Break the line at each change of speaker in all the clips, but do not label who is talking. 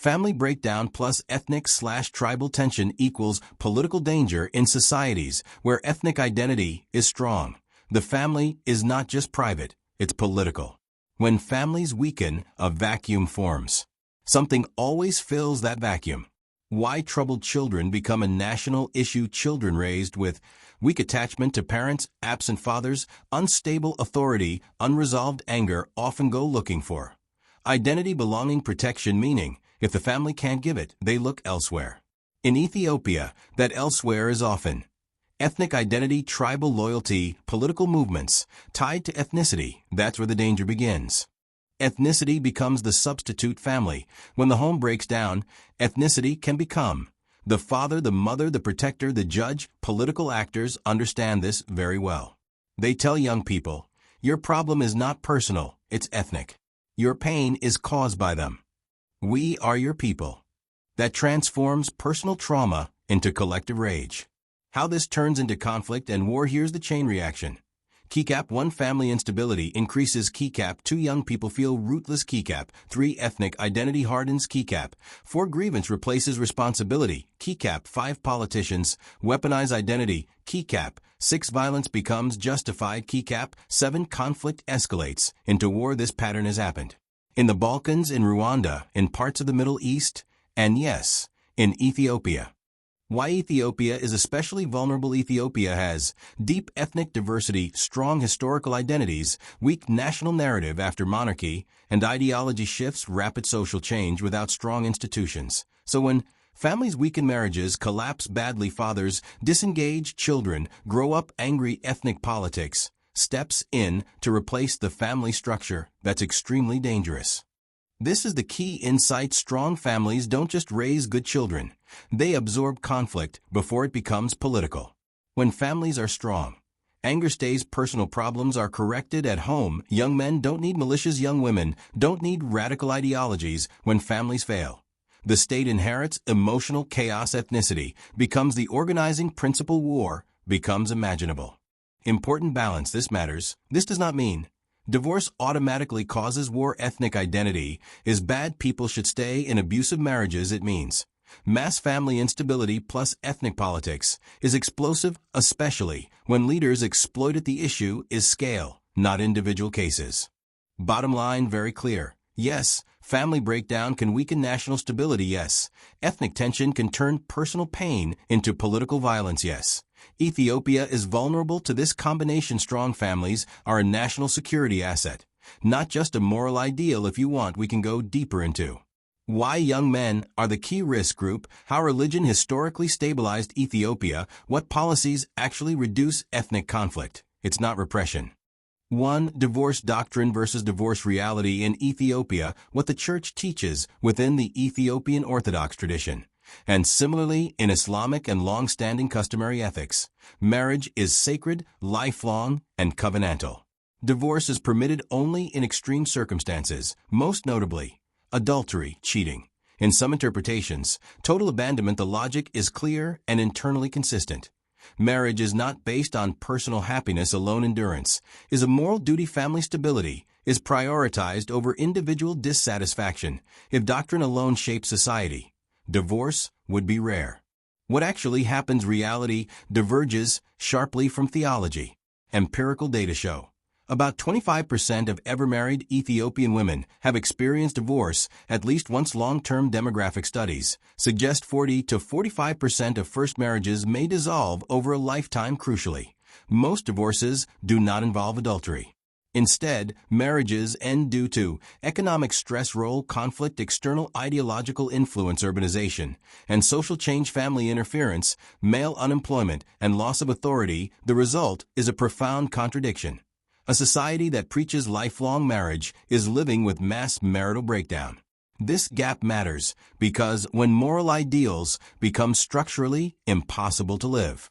Family breakdown plus ethnic/tribal tension equals political danger in societies where ethnic identity is strong. The family is not just private, it's political. When families weaken, a vacuum forms. Something always fills that vacuum. Why troubled children become a national issue. Children raised with weak attachment to parents, absent fathers, unstable authority, unresolved anger often go looking for identity, belonging, protection, meaning. If the family can't give it, they look elsewhere. In Ethiopia, that elsewhere is often ethnic identity, tribal loyalty, political movements tied to ethnicity. That's where the danger begins. Ethnicity becomes the substitute family. When the home breaks down, ethnicity can become the father, the mother, the protector, the judge. Political actors understand this very well. They tell young people, your problem is not personal, it's ethnic. Your pain is caused by them. We are your people. That transforms personal trauma into collective rage. How this turns into conflict and war. Here's the chain reaction. Keycap 1. Family instability increases. Keycap 2. Young people feel rootless. Keycap 3. Ethnic identity hardens. Keycap 4. Grievance replaces responsibility. Keycap 5. Politicians weaponize identity. Keycap 6. Violence becomes justified. Keycap 7. Conflict escalates into war. This pattern has happened in the Balkans, in Rwanda, in parts of the Middle East, and yes, in Ethiopia. Why Ethiopia is especially vulnerable. Ethiopia has deep ethnic diversity, strong historical identities, weak national narrative after monarchy, and ideology shifts, rapid social change without strong institutions. So when families weaken, marriages collapse badly, fathers disengage, children grow up angry, ethnic politics steps in to replace the family structure. That's extremely dangerous. This is the key insight. Strong families don't just raise good children. They absorb conflict before it becomes political. When families are strong, anger stays, personal problems are corrected at home. Young men don't need militias, young women don't need radical ideologies. When families fail, the state inherits emotional chaos. Ethnicity becomes the organizing principle. War becomes imaginable. Important balance. This matters. This does not mean divorce automatically causes war. Ethnic identity is bad. People should stay in abusive marriages. It means mass family instability plus ethnic politics is explosive, especially when leaders exploit it. The issue is scale, not individual cases. Bottom line very clear. Yes, family breakdown can weaken national stability. Yes, ethnic tension can turn personal pain into political violence. Yes, Ethiopia is vulnerable to this combination. Strong families are a national security asset, not just a moral ideal. If you want, we can go deeper into why young men are the key risk group, how religion historically stabilized Ethiopia, what policies actually reduce ethnic conflict. It's not repression. 1. Divorce doctrine versus divorce reality. In Ethiopia, what the church teaches within the Ethiopian Orthodox tradition, and similarly in Islamic and long-standing customary ethics, marriage is sacred, lifelong, and covenantal. Divorce is permitted only in extreme circumstances, most notably adultery, cheating. In some interpretations, total abandonment. The logic is clear and internally consistent. Marriage is not based on personal happiness alone. Endurance is a moral duty. Family stability is prioritized over individual dissatisfaction. If doctrine alone shapes society, divorce would be rare. What actually happens? Reality diverges sharply from theology. Empirical data show about 25% of ever-married Ethiopian women have experienced divorce at least once. Long-term demographic studies suggest 40 to 45% of first marriages may dissolve over a lifetime. Crucially, most divorces do not involve adultery. Instead, marriages end due to economic stress, role conflict, external ideological influence, urbanization, and social change, family interference, male unemployment, and loss of authority. The result is a profound contradiction. A society that preaches lifelong marriage is living with mass marital breakdown. This gap matters because when moral ideals become structurally impossible to live,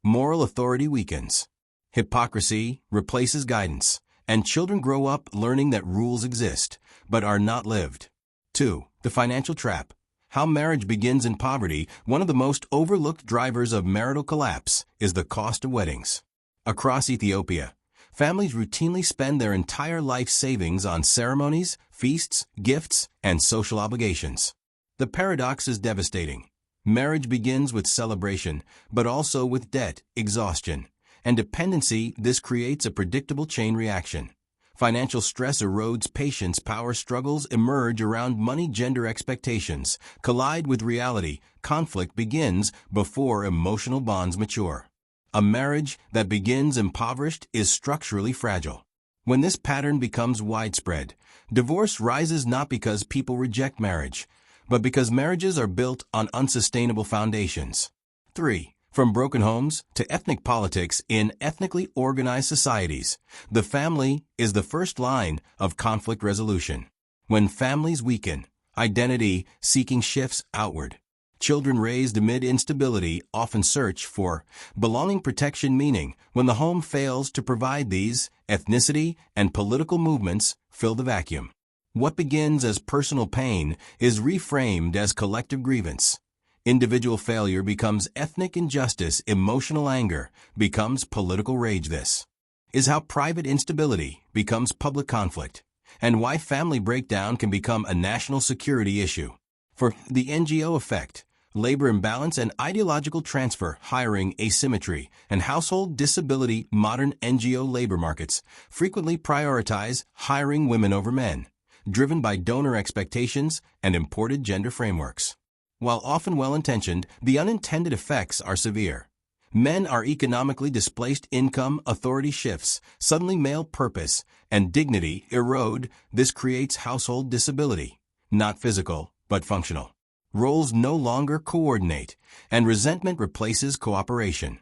moral authority weakens, hypocrisy replaces guidance, and children grow up learning that rules exist but are not lived. 2. The financial trap. How marriage begins in poverty. One of the most overlooked drivers of marital collapse is the cost of weddings. Across Ethiopia, families routinely spend their entire life savings on ceremonies, feasts, gifts, and social obligations. The paradox is devastating. Marriage begins with celebration, but also with debt, exhaustion, and dependency. This creates a predictable chain reaction. Financial stress erodes patience, power struggles emerge around money, gender expectations collide with reality, conflict begins before emotional bonds mature. A marriage that begins impoverished is structurally fragile. When this pattern becomes widespread, divorce rises not because people reject marriage, but because marriages are built on unsustainable foundations. 3. From broken homes to ethnic politics in ethnically organized societies, the family is the first line of conflict resolution. When families weaken, identity seeking shifts outward. Children raised amid instability often search for belonging, protection, meaning. When the home fails to provide these, ethnicity and political movements fill the vacuum. What begins as personal pain is reframed as collective grievance. Individual failure becomes ethnic injustice, emotional anger becomes political rage. This is how private instability becomes public conflict, and why family breakdown can become a national security issue. For the NGO effect, labor imbalance and ideological transfer, hiring asymmetry, and household disability. Modern NGO labor markets frequently prioritize hiring women over men, driven by donor expectations and imported gender frameworks. While often well-intentioned, the unintended effects are severe. Men are economically displaced, income, authority shifts, suddenly male purpose and dignity erode. This creates household disability, not physical, but functional. Roles no longer coordinate, and resentment replaces cooperation.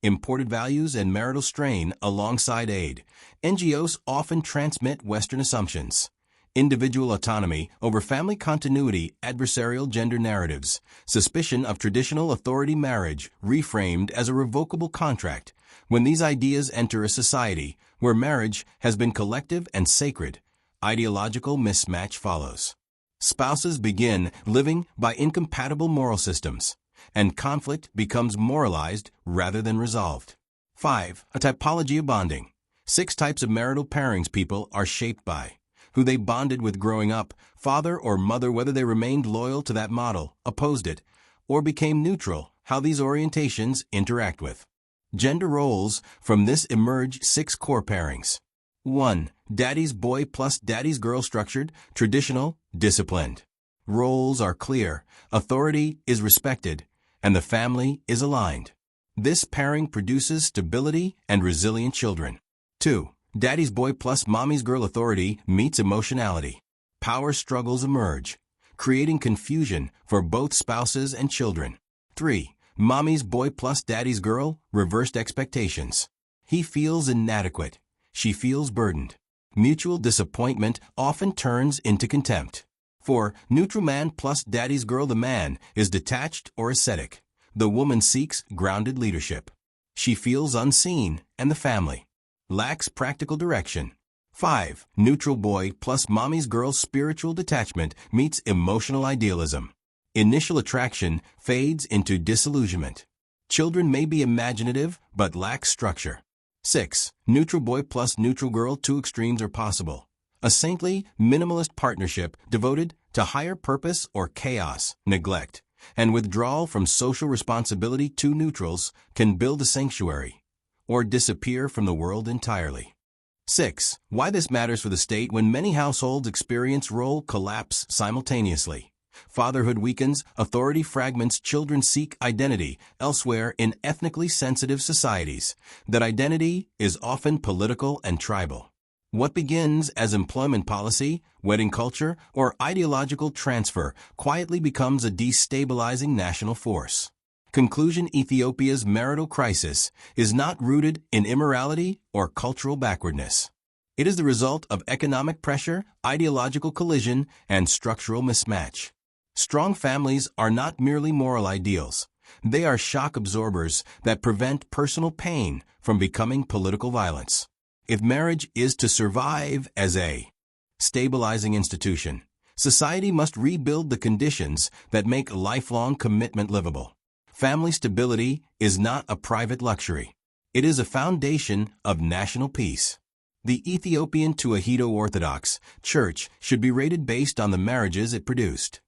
Imported values and marital strain alongside aid. NGOs often transmit Western assumptions. Individual autonomy over family continuity, adversarial gender narratives, suspicion of traditional authority, marriage reframed as a revocable contract. When these ideas enter a society where marriage has been collective and sacred, ideological mismatch follows. Spouses begin living by incompatible moral systems, and conflict becomes moralized rather than resolved. 5. A typology of bonding. 6 types of marital pairings people are shaped by. Who they bonded with growing up, father or mother, whether they remained loyal to that model, opposed it, or became neutral, how these orientations interact with gender roles. From this emerge 6 core pairings. 1. Daddy's boy plus daddy's girl. Structured, traditional, disciplined. Roles are clear, authority is respected, and the family is aligned. This pairing produces stability and resilient children. 2. Daddy's boy plus mommy's girl. Authority meets emotionality. Power struggles emerge, creating confusion for both spouses and children. 3. Mommy's boy plus daddy's girl. Reversed expectations. He feels inadequate. She feels burdened. Mutual disappointment often turns into contempt. 4. Neutral man plus daddy's girl. The man is detached or ascetic. The woman seeks grounded leadership. She feels unseen, and the family lacks practical direction. 5. Neutral boy plus mommy's girl. Spiritual detachment meets emotional idealism. Initial attraction fades into disillusionment. Children may be imaginative but lack structure. 6. Neutral boy plus neutral girl. 2 extremes are possible. A saintly, minimalist partnership devoted to higher purpose, or chaos, neglect, and withdrawal from social responsibility. 2 neutrals can build a sanctuary or disappear from the world entirely. 6. Why this matters for the state. When many households experience role collapse simultaneously, fatherhood weakens, authority fragments, children seek identity elsewhere. In ethnically sensitive societies, that identity is often political and tribal. What begins as employment policy, wedding culture, or ideological transfer quietly becomes a destabilizing national force. Conclusion: Ethiopia's marital crisis is not rooted in immorality or cultural backwardness. It is the result of economic pressure, ideological collision, and structural mismatch. Strong families are not merely moral ideals. They are shock absorbers that prevent personal pain from becoming political violence. If marriage is to survive as a stabilizing institution, society must rebuild the conditions that make lifelong commitment livable. Family stability is not a private luxury. It is a foundation of national peace. The Ethiopian Tewahedo Orthodox Church should be rated based on the marriages it produced.